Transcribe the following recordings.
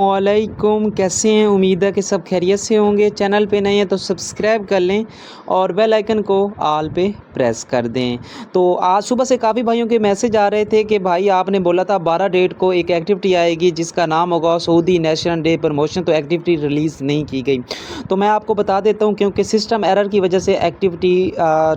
वालेकुम, कैसे हैं? उम्मीद है कि सब खैरियत से होंगे। चैनल पे नए हैं तो सब्सक्राइब कर लें और बेल आइकन को ऑल पे प्रेस कर दें। तो आज सुबह से काफ़ी भाइयों के मैसेज आ रहे थे कि भाई आपने बोला था 12 डेट को एक एक्टिविटी आएगी जिसका नाम होगा सऊदी नेशनल डे प्रमोशन, तो एक्टिविटी रिलीज़ नहीं की गई। तो मैं आपको बता देता हूँ, क्योंकि सिस्टम एरर की वजह से एक्टिविटी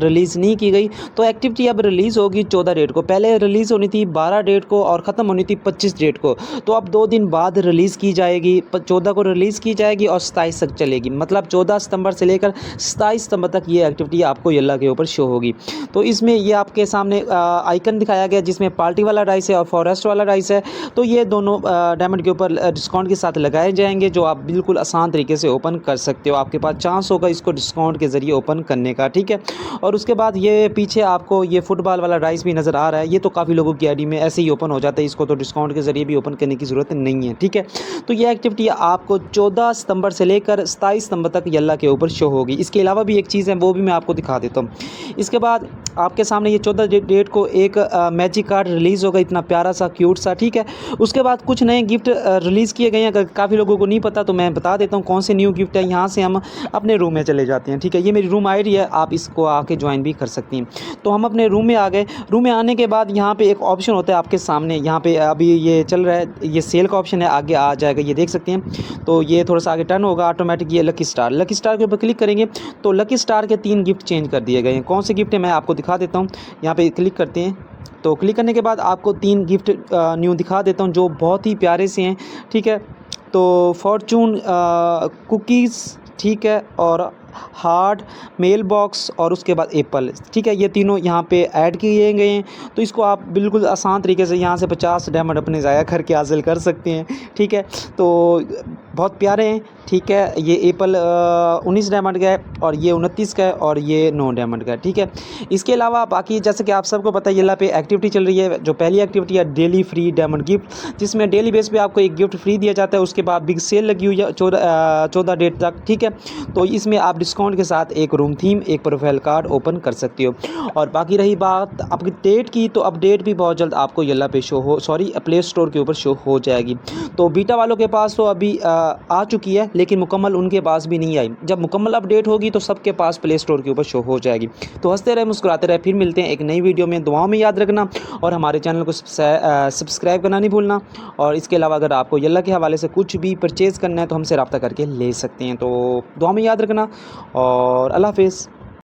रिलीज़ नहीं की गई। तो एक्टिविटी अब रिलीज़ होगी 14 डेट को। पहले रिलीज़ होनी थी 12 डेट को और ख़त्म होनी थी 25 डेट को। तो अब 2 दिन बाद रिलीज़ की जाएगी। 14 को रिलीज़ की जाएगी और 27 तक चलेगी। मतलब 14 सितंबर से लेकर 27 सितंबर तक ये एक्टिविटी आपको येल्ला के ऊपर शो होगी। तो इसमें ये आपके सामने आइकन दिखाया गया जिसमें पार्टी वाला राइस है और फॉरेस्ट वाला राइस है। तो ये दोनों डायमंड के ऊपर डिस्काउंट के साथ लगाए जाएंगे, जो आप बिल्कुल आसान तरीके से ओपन कर सकते हो। आपके पास चांस होगा इसको डिस्काउंट के ज़रिए ओपन करने का, ठीक है। और उसके बाद ये पीछे आपको ये फुटबॉल वाला राइस भी नज़र आ रहा है। ये तो काफ़ी लोगों की आईडी में ऐसे ही ओपन हो जाता है, इसको तो डिस्काउंट के ज़रिए भी ओपन करने की ज़रूरत नहीं है, ठीक है। तो ये एक्टिविटी आपको 14 सितंबर से लेकर 27 सितंबर तक येल्ला के ऊपर शो होगी। इसके अलावा भी एक चीज़ है, वो भी मैं आपको दिखा देता हूँ। इसके बाद आपके सामने ये 14 डेट को एक मैजिक कार्ड रिलीज़ होगा, इतना प्यारा सा क्यूट सा, ठीक है। उसके बाद कुछ नए गिफ्ट रिलीज़ किए गए हैं। अगर काफ़ी लोगों को नहीं पता तो मैं बता देता हूँ कौन से न्यू गिफ्ट है। यहाँ से हम अपने रूम में चले जाते हैं, ठीक है। ये मेरी रूम आईडी है, आप इसको आके ज्वाइन भी कर सकती हैं। तो हम अपने रूम में आ गए। रूम में आने के बाद यहाँ पे एक ऑप्शन होता है आपके सामने, यहाँ पे अभी ये चल रहा है, ये सेल का ऑप्शन है, आगे आ जाएगा, ये देख सकते हैं। तो ये थोड़ा सा आगे टर्न होगा ऑटोमेटिक, ये लकी स्टार के ऊपर क्लिक करेंगे तो लकी स्टार के 3 गिफ्ट चेंज कर दिए गए हैं। कौन से गिफ्ट है मैं आपको दिखा देता हूँ। यहाँ पे क्लिक करते हैं तो क्लिक करने के बाद आपको 3 गिफ्ट न्यू दिखा देता हूँ जो बहुत ही प्यारे से हैं, ठीक है। तो फॉर्चून कुकीज़, ठीक है, और हार्ट, मेल बॉक्स और उसके बाद एप्पल, ठीक है। ये तीनों यहाँ पे ऐड किए गए हैं। तो इसको आप बिल्कुल आसान तरीके से यहाँ से 50 डायमंड अपने ज़ाया करके हासिल कर सकते हैं, ठीक है। तो बहुत प्यारे हैं, ठीक है। ये एप्पल 19 डायमंड का है और ये 29 का है और ये 9 डायमंड का है, ठीक है। इसके अलावा बाकी जैसे कि आप सबको पता है येल्ला पे एक्टिविटी चल रही है। जो पहली एक्टिविटी है डेली फ्री डायमंड गिफ्ट, जिसमें डेली बेस पे आपको एक गिफ्ट फ्री दिया जाता है। उसके बाद बिग सेल लगी हुई है 14 डेट तक, ठीक है। तो इसमें आप डिस्काउंट के साथ एक रूम थीम, एक प्रोफाइल कार्ड ओपन कर सकते हो। और बाकी रही बात आपकी डेट की, तो अपडेट भी बहुत जल्द आपको येल्ला पे शो हो, सॉरी प्ले स्टोर के ऊपर शो हो जाएगी। तो बीटा वालों के पास तो अभी आ चुकी है, लेकिन मुकम्मल उनके पास भी नहीं आई। जब मुकम्मल अपडेट होगी तो सबके पास प्ले स्टोर के ऊपर शो हो जाएगी। तो हंसते रहे, मुस्कुराते रहे, फिर मिलते हैं एक नई वीडियो में। दुआओं में याद रखना और हमारे चैनल को सब्सक्राइब करना नहीं भूलना। और इसके अलावा अगर आपको येल्ला के हवाले से कुछ भी परचेज़ करना है तो हमसे रब्ता करके ले सकते हैं। तो दुआ में याद रखना और अल्लाह हाफ़िज़।